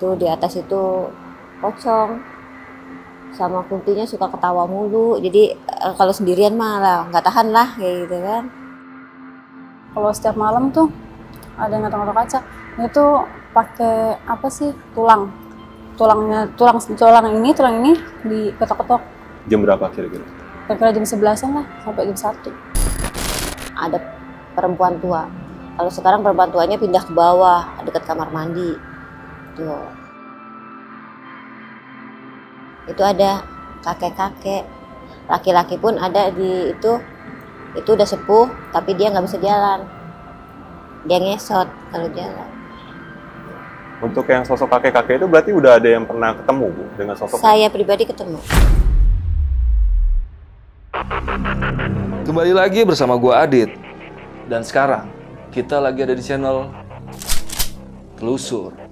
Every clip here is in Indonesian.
Itu di atas itu pocong, sama kuntinya suka ketawa mulu. Jadi kalau sendirian malah nggak tahan lah kayak gitu kan. Kalau setiap malam tuh ada yang ngetok-ngetok kaca, itu pakai apa sih, tulang ini diketok-ketok. Jam berapa kira-kira? Kira-kira jam 11-an lah sampai jam 1. Ada perempuan tua. Kalau sekarang perempuan tuanya pindah ke bawah dekat kamar mandi. Tuh. Itu ada kakek-kakek. Laki-laki pun ada di itu udah sepuh tapi dia nggak bisa jalan. Dia ngesot kalau jalan. Untuk yang sosok kakek-kakek itu berarti udah ada yang pernah ketemu, Bu, dengan sosok? Saya pribadi ketemu. Kembali lagi bersama gua Adit. Dan sekarang kita lagi ada di channel Telusur.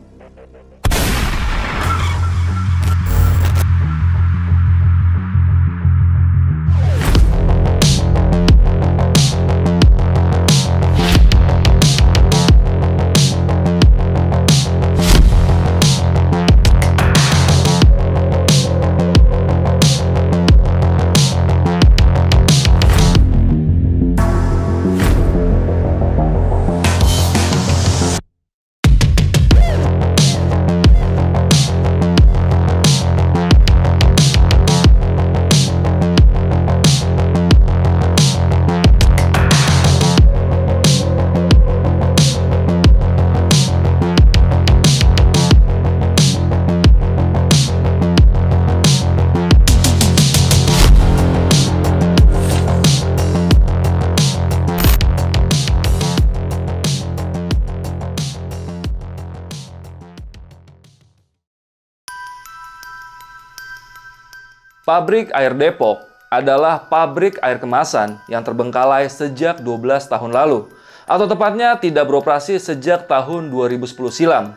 Pabrik Air Depok adalah pabrik air kemasan yang terbengkalai sejak 12 tahun lalu, atau tepatnya tidak beroperasi sejak tahun 2010 silam.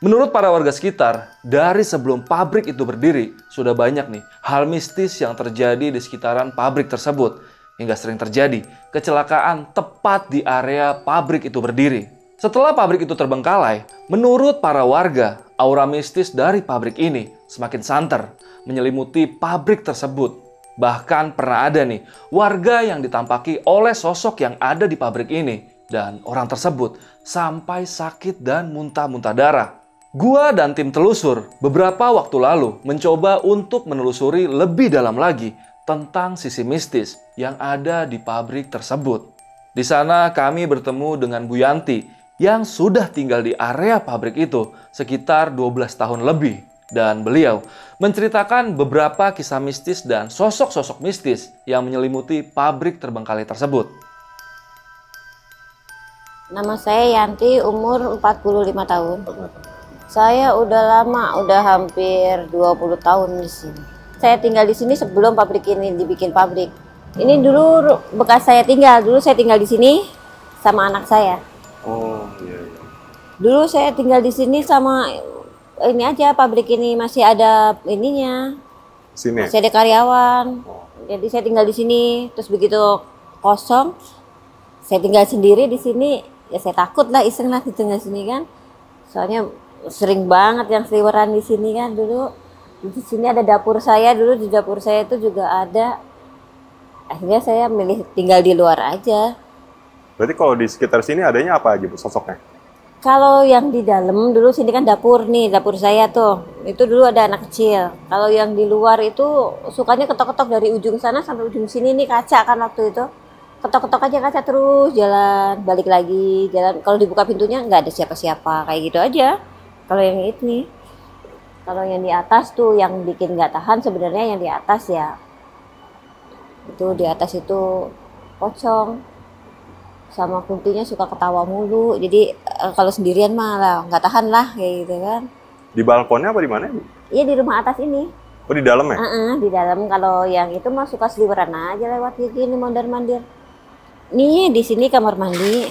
Menurut para warga sekitar, dari sebelum pabrik itu berdiri, sudah banyak nih hal mistis yang terjadi di sekitaran pabrik tersebut, hingga sering terjadi kecelakaan tepat di area pabrik itu berdiri. Setelah pabrik itu terbengkalai, menurut para warga, aura mistis dari pabrik ini semakin santer, menyelimuti pabrik tersebut. Bahkan pernah ada nih warga yang ditampaki oleh sosok yang ada di pabrik ini, dan orang tersebut sampai sakit dan muntah-muntah darah. Gua dan tim telusur beberapa waktu lalu mencoba untuk menelusuri lebih dalam lagi tentang sisi mistis yang ada di pabrik tersebut. Di sana kami bertemu dengan Bu Yanti yang sudah tinggal di area pabrik itu sekitar 12 tahun lebih. Dan beliau menceritakan beberapa kisah mistis dan sosok-sosok mistis yang menyelimuti pabrik terbengkalai tersebut. Nama saya Yanti, umur 45 tahun. Saya udah lama, udah hampir 20 tahun di sini. Saya tinggal di sini sebelum pabrik ini dibikin pabrik. Ini dulu bekas saya tinggal. Dulu saya tinggal di sini sama anak saya. Oh, iya. Dulu saya tinggal di sini sama ini aja, pabrik ini masih ada ininya. Sini. Masih ada karyawan. Jadi saya tinggal di sini. Terus begitu kosong, saya tinggal sendiri di sini. Ya saya takut lah, iseng lah tinggal di sini kan. Soalnya sering banget yang seliweran di sini kan dulu. Di sini ada dapur saya, dulu di dapur saya itu juga ada. Akhirnya saya milih tinggal di luar aja. Berarti kalau di sekitar sini adanya apa aja, Bu, sosoknya? Kalau yang di dalam dulu sini kan dapur nih, dapur saya tuh. Itu dulu ada anak kecil. Kalau yang di luar itu sukanya ketok-ketok dari ujung sana sampai ujung sini nih, kaca kan waktu itu. Ketok-ketok aja kaca terus jalan, balik lagi, jalan. Kalau dibuka pintunya nggak ada siapa-siapa, kayak gitu aja. Kalau yang ini. Kalau yang di atas tuh yang bikin nggak tahan sebenarnya yang di atas ya. Itu di atas itu pocong. Sama kuntinya suka ketawa mulu. Jadi kalau sendirian malah nggak tahan lah kayak gitu kan. Di balkonnya apa di mana, Bu? Iya di rumah atas ini. Oh, di dalam ya? Di dalam. Kalau yang itu mah suka seliweran aja lewat gini mondar-mandir. Nih di sini kamar mandi.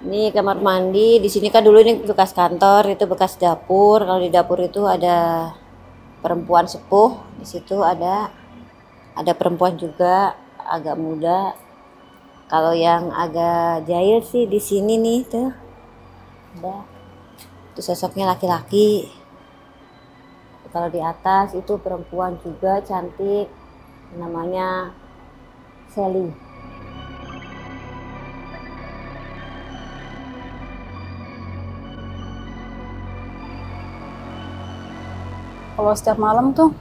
Ini kamar mandi. Di sini kan dulu ini bekas kantor, itu bekas dapur. Kalau di dapur itu ada perempuan sepuh, di situ ada perempuan juga agak muda. Kalau yang agak jahil sih di sini nih tuh. Ada. Itu sosoknya laki-laki. Kalau di atas itu perempuan juga cantik. Namanya Sally. Kalau setiap malam tuh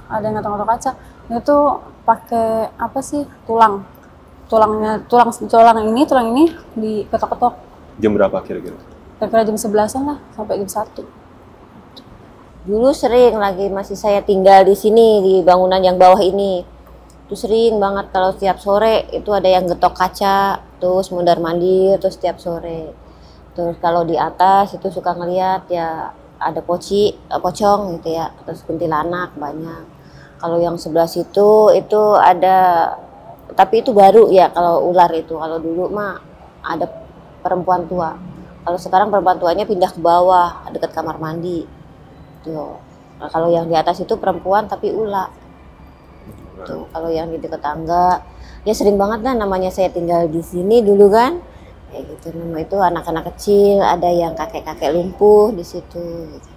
ada yang ngetok-ngetok kaca, itu pakai apa sih, tulang ini diketok-ketok. Jam berapa kira-kira? Kira-kira jam 11-an lah sampai jam 1. Dulu sering lagi masih saya tinggal di sini di bangunan yang bawah ini. Itu sering banget kalau setiap sore itu ada yang getok kaca, terus mondar mandir terus setiap sore. Terus kalau di atas itu suka ngeliat ya ada pocong gitu ya, terus kuntilanak banyak. Kalau yang sebelah situ itu ada, tapi itu baru ya kalau ular itu. Kalau dulu mah ada perempuan tua. Kalau sekarang perempuan tuanya pindah ke bawah dekat kamar mandi. Tuh. Nah, kalau yang di atas itu perempuan tapi ular. Tuh, kalau yang di dekat tangga, ya sering banget lah, namanya saya tinggal di sini dulu kan. Kayak gitu, nama itu anak-anak kecil, ada yang kakek-kakek lumpuh di situ. Gitu.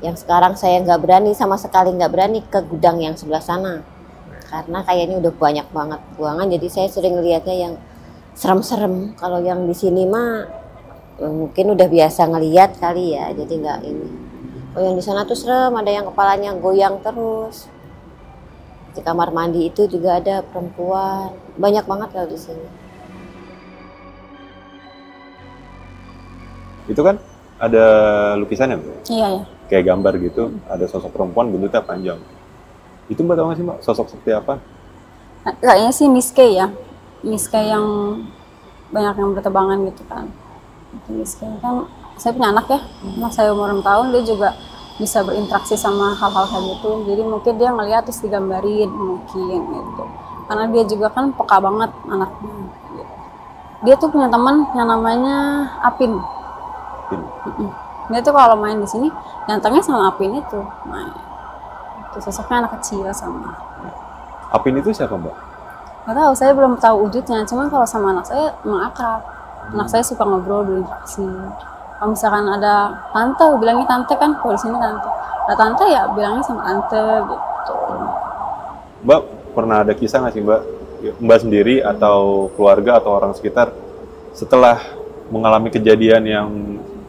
Yang sekarang saya nggak berani, sama sekali nggak berani ke gudang yang sebelah sana. Karena kayaknya udah banyak banget buangan, jadi saya sering lihatnya yang serem-serem. Kalau yang di sini mah mungkin udah biasa ngelihat kali ya, jadi nggak ini. Oh yang di sana tuh serem, ada yang kepalanya goyang terus. Di kamar mandi itu juga ada perempuan, banyak banget kalau di sini. Itu kan ada lukisannya, Mbak? Iya ya. Kayak gambar gitu, ada sosok perempuan buntutnya panjang. Itu Mbak tahu nggak sih Mbak, sosok seperti apa? Nah, kayaknya sih Miske ya. Miske yang banyak yang bertebangan gitu kan. Miske kan, saya punya anak ya, anak saya umur 6 tahun, dia juga bisa berinteraksi sama hal-hal kayak gitu. Jadi mungkin dia ngeliat terus digambarin mungkin gitu. Karena dia juga kan peka banget anaknya. Gitu. Dia tuh punya teman yang namanya Apin. Dia tuh kalau main di sini nyantangnya sama Apin itu main. Itu sosoknya anak kecil sama. Apin itu siapa Mbak? Gak tahu, saya belum tahu wujudnya. Cuman kalau sama anak saya emang akrab. Anak saya suka ngobrol, berinteraksi. Kalau misalkan ada tante, bilangnya tante kan. Kalau di sini tante. Ada tante ya bilangnya sama tante gitu. Mbak pernah ada kisah nggak sih Mbak? Mbak sendiri atau keluarga atau orang sekitar setelah mengalami kejadian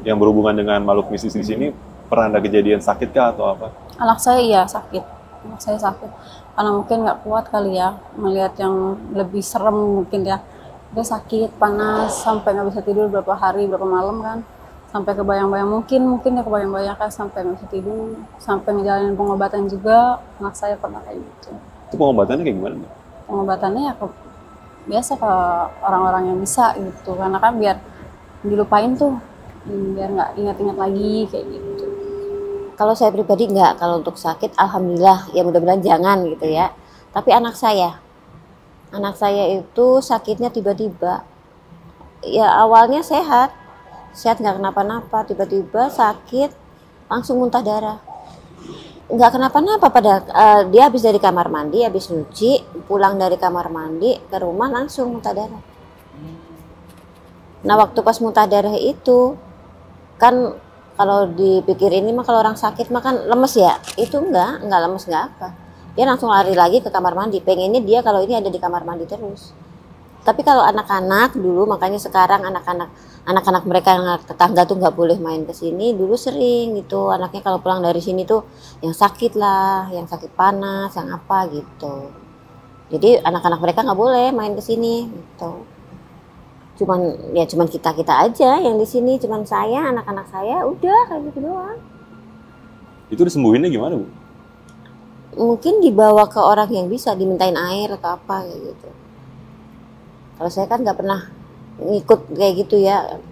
yang berhubungan dengan makhluk mistis di sini, pernah ada kejadian sakit kah atau apa? Anak saya iya sakit. Anak saya sakit. Karena mungkin nggak kuat kali ya melihat yang lebih serem mungkin ya. Dia sakit, panas, sampai nggak bisa tidur berapa hari, berapa malam kan. Sampai kebayang-bayang, mungkin dia kebayang-bayang kan sampai nggak bisa tidur. Sampai ngejalanin pengobatan juga, anak saya pernah kayak gitu. Itu pengobatannya kayak gimana Mbak? Pengobatannya ya biasa ke orang-orang yang bisa gitu. Karena kan biar dilupain tuh, biar nggak ingat-ingat lagi kayak gitu. Kalau saya pribadi enggak, kalau untuk sakit alhamdulillah ya mudah-mudahan jangan gitu ya. Tapi anak saya itu sakitnya tiba-tiba. Ya awalnya sehat nggak kenapa-napa, tiba-tiba sakit langsung muntah darah. Nggak kenapa-napa padahal dia habis dari kamar mandi, habis nyuci, pulang dari kamar mandi ke rumah langsung muntah darah. Nah waktu pas muntah darah itu kan kalau dipikir ini mah kalau orang sakit mah kan lemes ya, itu enggak lemes, enggak apa. Dia langsung lari lagi ke kamar mandi, pengennya dia kalau ini ada di kamar mandi terus. Tapi kalau anak-anak dulu, makanya sekarang anak-anak mereka yang tetangga tuh nggak boleh main ke sini. Dulu sering gitu, anaknya kalau pulang dari sini tuh yang sakit lah, yang sakit panas, yang apa gitu. Jadi anak-anak mereka nggak boleh main ke sini gitu. Cuman kita aja yang di sini, cuman saya, anak-anak saya, udah kayak gitu doang. Itu disembuhinnya gimana Bu? Mungkin dibawa ke orang yang bisa, dimintain air atau apa kayak gitu. Kalau saya kan nggak pernah ngikut kayak gitu ya,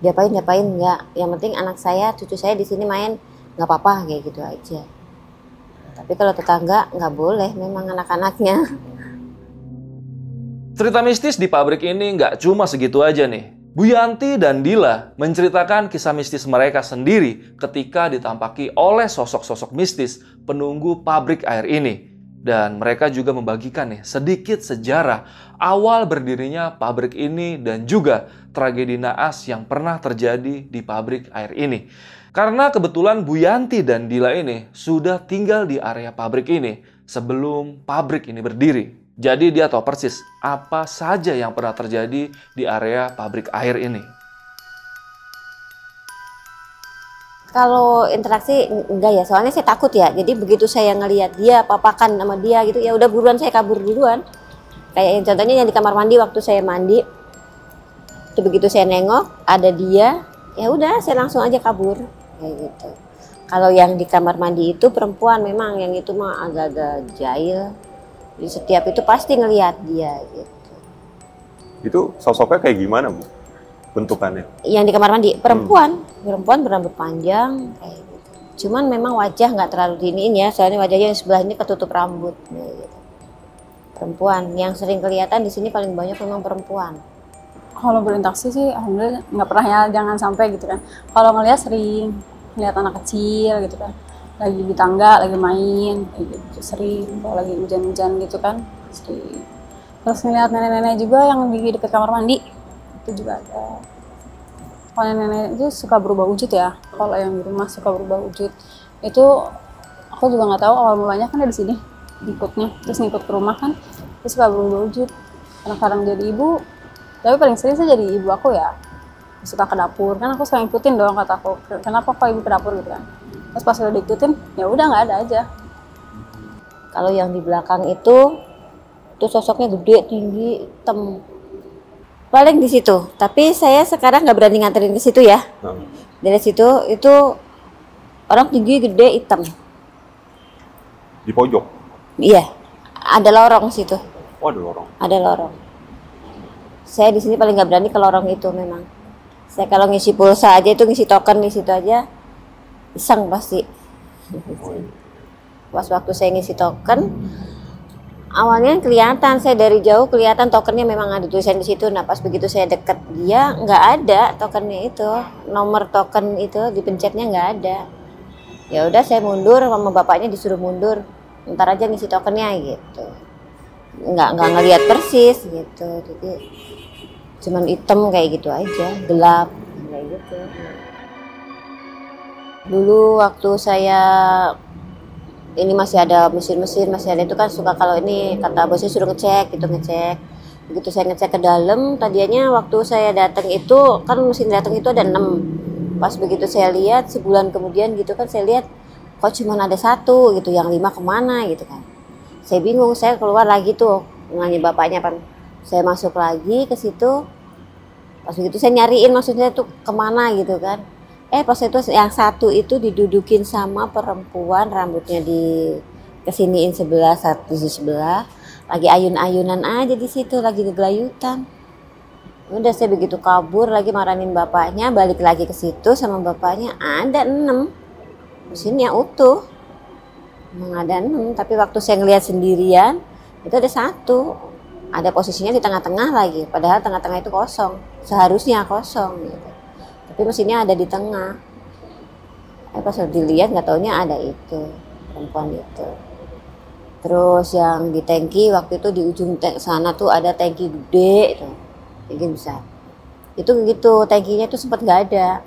diapain nggak. Yang penting anak saya, cucu saya di sini main nggak apa-apa kayak gitu aja. Tapi kalau tetangga nggak boleh, memang anak-anaknya. Cerita mistis di pabrik ini nggak cuma segitu aja nih. Bu Yanti dan Dila menceritakan kisah mistis mereka sendiri ketika ditampaki oleh sosok-sosok mistis penunggu pabrik air ini. Dan mereka juga membagikan nih sedikit sejarah awal berdirinya pabrik ini dan juga tragedi naas yang pernah terjadi di pabrik air ini. Karena kebetulan Bu Yanti dan Dila ini sudah tinggal di area pabrik ini sebelum pabrik ini berdiri. Jadi dia tahu persis apa saja yang pernah terjadi di area pabrik air ini. Kalau interaksi enggak ya, soalnya saya takut ya. Jadi begitu saya ngelihat dia papakan sama dia gitu, ya udah buruan saya kabur duluan. Kayak yang contohnya yang di kamar mandi waktu saya mandi. Itu begitu saya nengok ada dia, ya udah saya langsung aja kabur kayak gitu. Kalau yang di kamar mandi itu perempuan memang yang itu mah agak-agak jahil. Di setiap itu pasti ngelihat dia gitu. Itu sosoknya kayak gimana, Bu? Bentukannya? Yang di kamar mandi perempuan berambut panjang kayak gitu. Cuman memang wajah nggak terlalu diniin ya, soalnya wajahnya yang sebelah ini ketutup rambut gitu. Perempuan yang sering kelihatan di sini paling banyak memang perempuan. Kalau berinteraksi sih alhamdulillah nggak pernah ya, jangan sampai gitu kan. Kalau ngelihat sering lihat anak kecil gitu kan, lagi di tangga lagi main kayak gitu sering. Kalau lagi hujan-hujan gitu kan sering. Terus ngelihat nenek-nenek juga yang di dekat kamar mandi itu juga ada. Kalau nenek itu suka berubah wujud ya. Kalau yang di rumah suka berubah wujud itu aku juga nggak tahu awal mulanya kan di sini ikutnya, terus ngikut ke rumah kan terus suka berubah wujud. Kadang-kadang jadi ibu, tapi paling sering sih jadi ibu aku ya. Suka ke dapur kan, aku suka ngikutin dong, kata aku kenapa kok ibu ke dapur gitu kan. Terus pas udah diikutin ya udah nggak ada aja. Kalau yang di belakang itu sosoknya gede, tinggi, hitam. Paling di situ. Tapi saya sekarang nggak berani nganterin ke situ ya. Dari situ itu orang tinggi, gede, hitam. Di pojok? Iya, ada lorong situ. Oh, ada lorong. Ada lorong. Saya di sini paling nggak berani ke lorong itu memang. Saya kalau ngisi pulsa aja itu ngisi token di situ aja, iseng pasti. Pas waktu saya ngisi token, awalnya kelihatan, saya dari jauh kelihatan tokennya memang ada tulisan di situ. Nah pas begitu saya deket dia nggak ada tokennya itu, nomor token itu dipencetnya nggak ada. Ya udah saya mundur, sama bapaknya disuruh mundur, ntar aja ngisi tokennya gitu. Nggak ngelihat persis gitu, jadi cuman hitam kayak gitu aja, gelap kayak gitu. Dulu waktu saya ini masih ada mesin-mesin, masih ada itu kan suka kalau ini kata bosnya suruh ngecek gitu, ngecek. Begitu saya ngecek ke dalam, tadinya waktu saya datang itu kan mesin datang itu ada 6. Pas begitu saya lihat sebulan kemudian gitu kan saya lihat kok cuma ada 1 gitu, yang 5 kemana gitu kan. Saya bingung, saya keluar lagi tuh nanya bapaknya kan. Saya masuk lagi ke situ, pas begitu saya nyariin maksudnya tuh kemana gitu kan. Pas itu yang 1 itu didudukin sama perempuan, rambutnya di kesiniin sebelah, satu di sebelah, lagi ayun-ayunan aja di situ, lagi ngegelayutan. Udah saya begitu kabur lagi marahin bapaknya, balik lagi ke situ sama bapaknya, ada 6 mesinnya utuh. Memang ada 6, tapi waktu saya ngelihat sendirian itu ada 1, ada posisinya di tengah-tengah lagi, padahal tengah-tengah itu kosong, seharusnya kosong gitu. Tapi mesinnya ada di tengah. Pas dilihat nggak taunya ada itu perempuan itu. Terus yang di tangki waktu itu di ujung sana tuh ada tangki gede itu, tangki besar. Itu gitu, tangkinya tuh sempat nggak ada.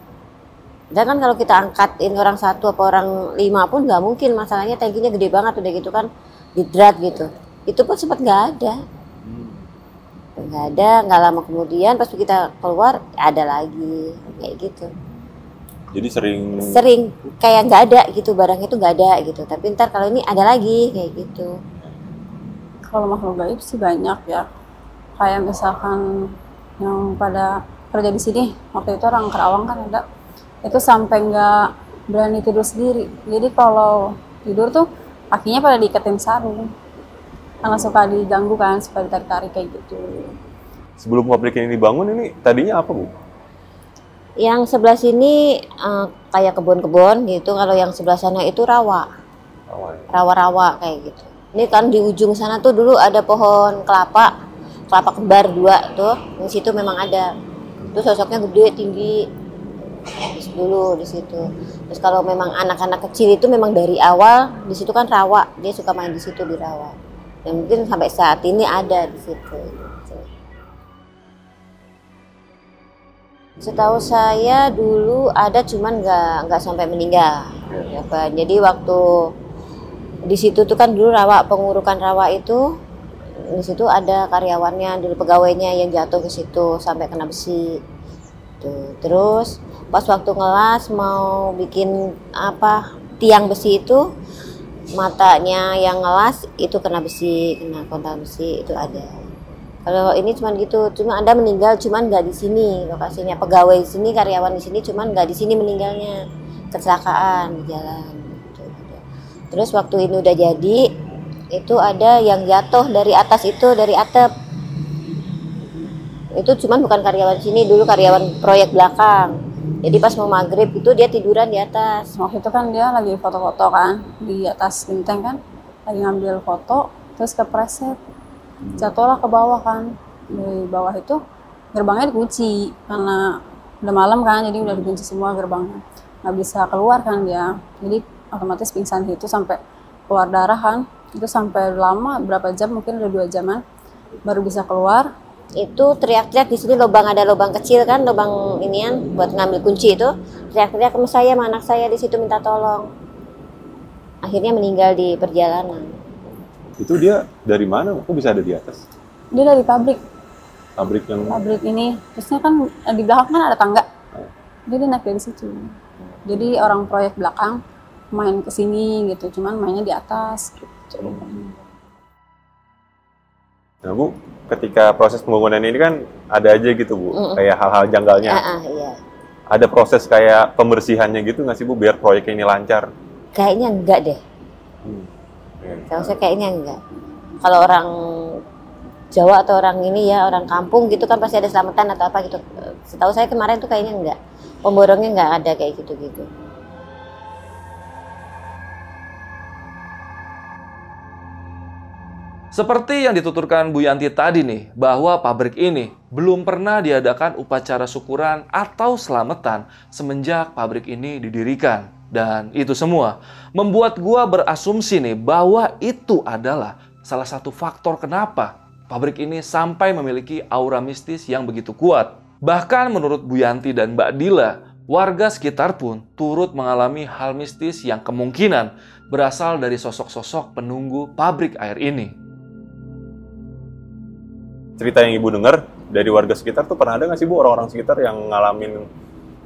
Dan kan kalau kita angkatin orang 1 apa orang 5 pun nggak mungkin, masalahnya tangkinya gede banget udah gitu kan, didrat gitu. Itu pun sempat nggak ada. Nggak ada, nggak lama kemudian pas kita keluar ada lagi kayak gitu. Jadi sering kayak nggak ada gitu, barang itu nggak ada gitu, tapi ntar kalau ini ada lagi kayak gitu. Kalau makhluk gaib sih banyak ya, kayak misalkan yang pada kerja di sini waktu itu orang Kerawang kan ada, itu sampai nggak berani tidur sendiri. Jadi kalau tidur tuh kakinya pada diiketin sarung karena suka diganggu kan, suka ditarik-tarik kayak gitu. Sebelum pabrik ini dibangun, ini tadinya apa, Bu? Yang sebelah sini kayak kebun-kebun gitu, kalau yang sebelah sana itu rawa. Rawa-rawa kayak gitu. Ini kan di ujung sana tuh dulu ada pohon kelapa kembar 2 tuh, di situ memang ada. Itu sosoknya gede, tinggi. habis dulu di situ. Terus kalau memang anak-anak kecil itu memang dari awal di situ kan rawa, dia suka main di situ di rawa. Dan mungkin sampai saat ini ada di situ. Setahu saya dulu ada, cuman nggak sampai meninggal. Jadi waktu di situ tuh kan dulu rawa, pengurukan rawa itu di situ ada karyawannya dulu, pegawainya yang jatuh ke situ sampai kena besi. Tuh. Terus pas waktu ngelas mau bikin apa tiang besi itu, matanya yang ngelas itu kena besi, kena kontak besi itu ada. Kalau ini cuman gitu, cuma ada meninggal, cuman nggak di sini lokasinya, pegawai di sini, karyawan di sini, cuman nggak di sini meninggalnya, kecelakaan di jalan. Gitu. Terus waktu ini udah jadi, itu ada yang jatuh dari atas itu, dari atap. Itu cuman bukan karyawan sini, dulu karyawan proyek belakang. Jadi pas mau maghrib itu dia tiduran di atas. Waktu itu kan dia lagi foto-foto kan di atas genteng kan, lagi ngambil foto, terus kepleset. Jatuhlah ke bawah kan. Di bawah itu gerbangnya dikunci karena udah malam kan, jadi udah dikunci semua gerbangnya, nggak bisa keluar kan dia, jadi otomatis pingsan gitu sampai keluar darah kan. Itu sampai lama berapa jam, mungkin udah 2 jaman baru bisa keluar. Itu teriak-teriak di sini, lubang, ada lubang kecil kan, lubang inian buat ngambil kunci itu, teriak-teriak ke saya sama anak saya di situ minta tolong. Akhirnya meninggal di perjalanan. Itu dia dari mana? Kok bisa ada di atas? Dia dari pabrik ini, terusnya kan di belakang kan ada tangga, jadi dia naik dari situ. Jadi orang proyek belakang main ke sini gitu, cuman mainnya di atas gitu. Nah Bu, ketika proses pembangunan ini kan ada aja gitu Bu, kayak hal-hal janggalnya. Iya. Ada proses kayak pembersihannya gitu nggak sih Bu, biar proyek ini lancar? Kayaknya enggak deh. Saya kayaknya enggak. Kalau orang Jawa atau orang ini ya, orang kampung gitu kan pasti ada selamatan atau apa gitu. Setahu saya kemarin tuh kayaknya enggak. Pemborongnya enggak ada kayak gitu-gitu. Seperti yang dituturkan Bu Yanti tadi nih, bahwa pabrik ini belum pernah diadakan upacara syukuran atau selamatan semenjak pabrik ini didirikan. Dan itu semua membuat gua berasumsi nih bahwa itu adalah salah satu faktor kenapa pabrik ini sampai memiliki aura mistis yang begitu kuat. Bahkan menurut Bu Yanti dan Mbak Dila, warga sekitar pun turut mengalami hal mistis yang kemungkinan berasal dari sosok-sosok penunggu pabrik air ini. Cerita yang Ibu dengar dari warga sekitar tuh pernah ada nggak sih Bu, orang-orang sekitar yang ngalamin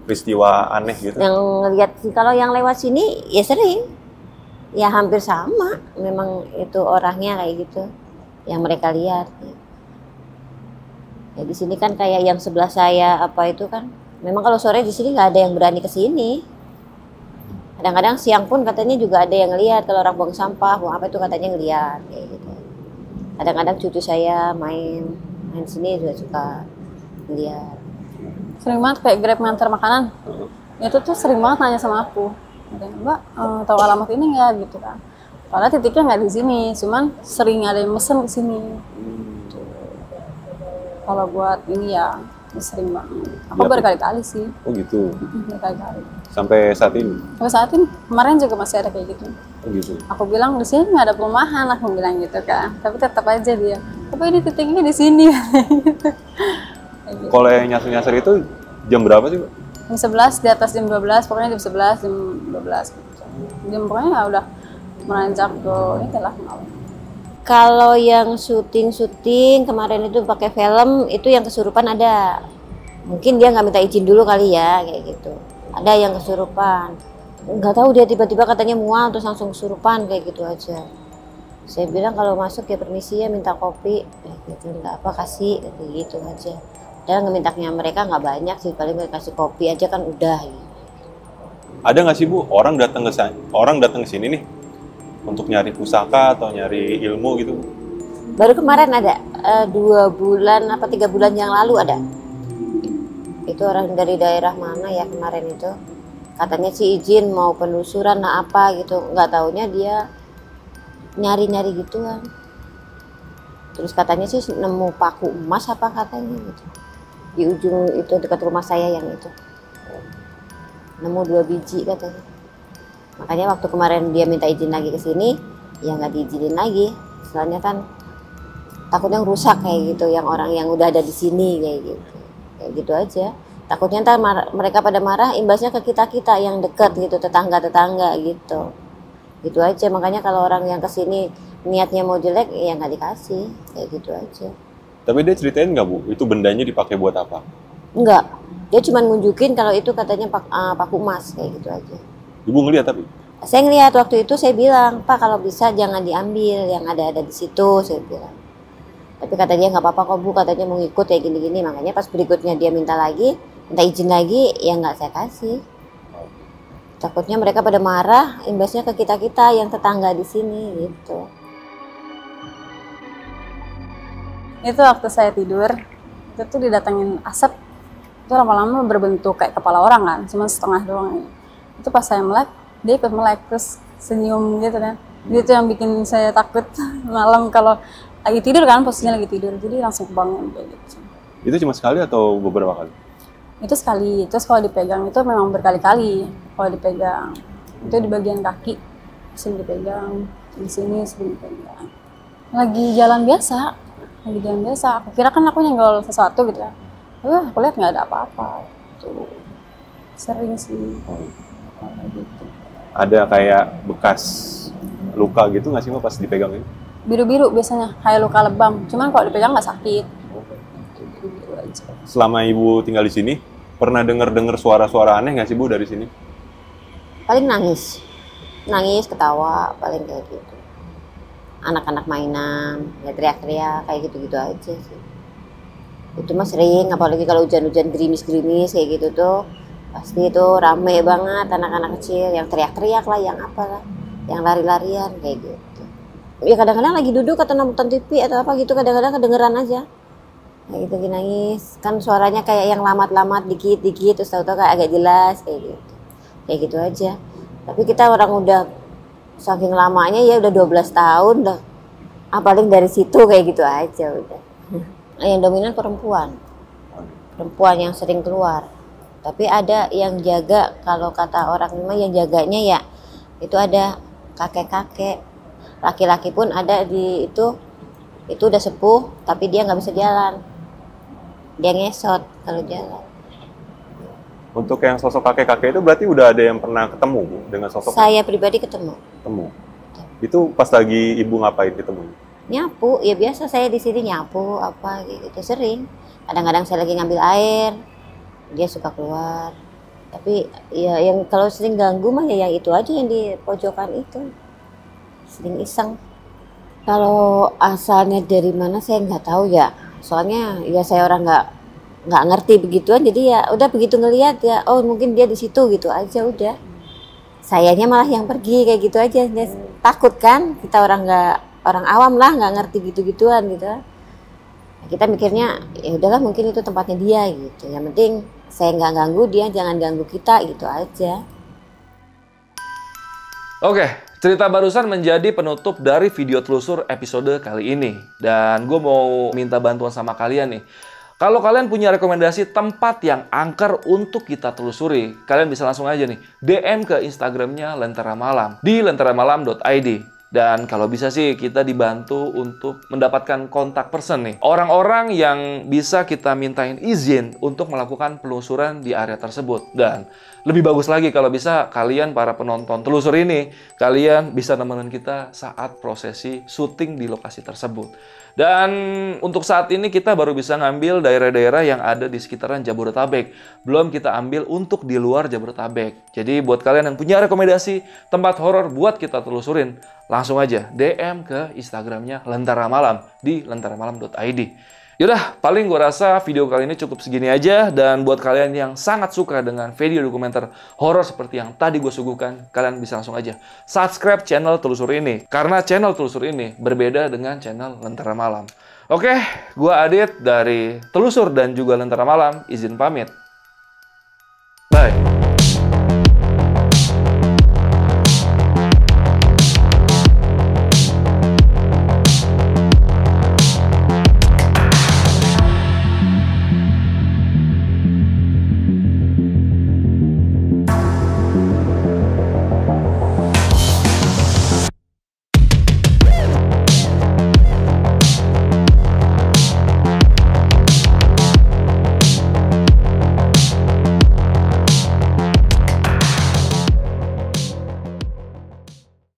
peristiwa aneh gitu? Yang ngeliat sih, kalau yang lewat sini ya sering, ya hampir sama, memang itu orangnya kayak gitu, yang mereka lihat. Ya di sini kan kayak yang sebelah saya apa itu kan, memang kalau sore di sini nggak ada yang berani ke sini. Kadang-kadang siang pun katanya juga ada yang ngeliat kalau orang buang sampah, buang apa itu katanya ngeliat kayak gitu. Kadang-kadang cucu saya main sini juga suka ngeliat. Sering banget kayak Grab nganter makanan, itu tuh sering banget nanya sama aku, Mbak tahu alamat ini nggak gitu kan. Padahal titiknya nggak di sini, cuman sering ada yang mesen ke sini. Kalau buat ini ya sering banget. Aku berkali-kali sih. Oh gitu. Berkali-kali. Sampai saat ini? Sampai saat ini, kemarin juga masih ada kayak gitu. Oh gitu. Aku bilang di sini nggak ada perumahan, aku bilang gitu kan. Tapi tetap aja dia, apa ini titiknya di sini? Kalau yang nyasar-nyasar itu jam berapa sih, Mbak? Jam 11, di atas jam 12, pokoknya jam 11, jam 12 gitu. Jam pokoknya ya udah meranjak ke ini lah malam. Kalau yang syuting kemarin itu pakai film, itu yang kesurupan ada. Mungkin dia nggak minta izin dulu kali ya, kayak gitu. Ada yang kesurupan. Nggak tahu dia tiba-tiba katanya mual terus langsung kesurupan kayak gitu aja. Saya bilang kalau masuk ya permisi ya, minta kopi, gitu, nggak apa kasih, kayak gitu aja. Dan ngemintaknya mereka nggak banyak sih, paling mereka kasih kopi aja kan udah. Gitu. Ada nggak sih Bu, orang datang ke sini nih untuk nyari pusaka atau nyari ilmu gitu Bu? Baru kemarin ada 2 bulan apa 3 bulan yang lalu ada. Itu orang dari daerah mana ya kemarin itu? Katanya sih izin mau penelusuran apa gitu, nggak taunya dia nyari-nyari gituan. Terus katanya sih nemu paku emas apa katanya gitu. Di ujung itu dekat rumah saya yang itu. nemu 2 biji katanya. Makanya waktu kemarin dia minta izin lagi ke sini, ya nggak diizinin lagi. Soalnya kan takutnya rusak kayak gitu, yang orang yang udah ada di sini kayak gitu aja. Takutnya ntar mereka pada marah, imbasnya ke kita yang deket gitu, tetangga gitu. Gitu aja. Makanya kalau orang yang kesini niatnya mau jelek, ya nggak dikasih, kayak gitu aja. Tapi dia ceritain nggak Bu, itu bendanya dipakai buat apa? Enggak, dia cuma nunjukin kalau itu katanya paku emas kayak gitu aja. Ibu ngeliat tapi? Saya ngeliat waktu itu, saya bilang, Pak kalau bisa jangan diambil yang ada di situ, saya bilang. Tapi kata dia nggak apa-apa kok Bu, katanya mau ngikut kayak gini-gini. Makanya pas berikutnya dia minta izin lagi, ya nggak saya kasih. Takutnya mereka pada marah, imbasnya ke kita yang tetangga di sini gitu. Itu waktu saya tidur, itu tuh didatengin asap, itu lama-lama berbentuk kayak kepala orang kan, cuma setengah doang. Itu pas saya melek, dia ikut melek, terus senyum gitu kan. Itu yang bikin saya takut malam kalau lagi tidur kan, posisinya lagi tidur, jadi langsung kebangun kayak gitu. Itu cuma sekali atau beberapa kali? Itu sekali, terus kalau dipegang itu memang berkali-kali. Kalau dipegang, itu di bagian kaki, sering dipegang, di sini sering dipegang. Lagi jalan biasa, aku kira kan aku nyenggol sesuatu gitu ya. Aku lihat nggak ada apa-apa. Tuh. Sering sih. Gitu. Ada kayak bekas luka gitu nggak sih Mbak pas dipegang ini? Biru-biru biasanya, kayak luka lebam. Cuman kalau dipegang nggak sakit. Biru-biru aja. Selama Ibu tinggal di sini, pernah dengar suara-suara aneh nggak sih Bu dari sini? Paling nangis, ketawa, paling kayak gitu. Anak-anak mainan, ya teriak-teriak kayak gitu-gitu aja sih. Itu mah sering, apalagi kalau hujan-hujan gerimis-gerimis kayak gitu tuh, pasti itu rame banget anak-anak kecil yang teriak-teriak lah, yang apalah, yang lari-larian kayak gitu. Ya kadang-kadang lagi duduk atau nonton TV atau apa gitu, kadang-kadang kedengeran aja. Kayak gitu nangis, kan suaranya kayak yang lamat-lamat dikit-dikit, terus tahu-tahu kayak agak jelas kayak gitu. Kayak gitu aja. Tapi kita orang udah saking lamanya ya udah 12 tahun dah. Paling dari situ kayak gitu aja udah. Yang dominan perempuan yang sering keluar. Tapi ada yang jaga, kalau kata orang memang yang jaganya ya itu ada kakek-kakek. Laki-laki pun ada di itu udah sepuh tapi dia nggak bisa jalan. Dia ngesot kalau jalan. Untuk yang sosok kakek-kakek itu berarti udah ada yang pernah ketemu Bu dengan sosok? Saya pribadi ketemu. Itu pas lagi Ibu ngapain ketemu? Nyapu, ya biasa saya di sini nyapu apa gitu sering. Kadang-kadang saya lagi ngambil air, dia suka keluar. Tapi ya yang kalau sering ganggu mah ya yang itu aja yang di pojokan itu. Sering iseng. Kalau asalnya dari mana saya nggak tahu ya. Soalnya ya saya orang nggak ngerti begituan, jadi ya udah begitu ngelihat ya, oh mungkin dia di situ gitu aja udah. Sayanya malah yang pergi kayak gitu aja. Dia takut kan, kita orang awam lah nggak ngerti gitu-gituan gitu. Kita mikirnya ya udahlah mungkin itu tempatnya dia gitu. Yang penting saya nggak ganggu dia, jangan ganggu kita gitu aja. Oke, cerita barusan menjadi penutup dari video telusur episode kali ini. Dan gue mau minta bantuan sama kalian nih. Kalau kalian punya rekomendasi tempat yang angker untuk kita telusuri, kalian bisa langsung aja nih DM ke Instagramnya Lentera Malam di lenteramalam.id. Dan kalau bisa sih kita dibantu untuk mendapatkan kontak person nih. Orang-orang yang bisa kita mintain izin untuk melakukan penelusuran di area tersebut. Dan lebih bagus lagi kalau bisa kalian para penonton telusur ini, kalian bisa nemenin kita saat prosesi syuting di lokasi tersebut. Dan untuk saat ini kita baru bisa ngambil daerah-daerah yang ada di sekitaran Jabodetabek. Belum kita ambil untuk di luar Jabodetabek. Jadi buat kalian yang punya rekomendasi tempat horor buat kita telusurin, langsung aja DM ke Instagramnya Lentera Malam di lenteramalam.id. Yaudah, paling gue rasa video kali ini cukup segini aja. Dan buat kalian yang sangat suka dengan video dokumenter horor seperti yang tadi gue suguhkan, kalian bisa langsung aja subscribe channel Telusur ini. Karena channel Telusur ini berbeda dengan channel Lentera Malam. Oke, gue Adit dari Telusur dan juga Lentera Malam, izin pamit. Bye.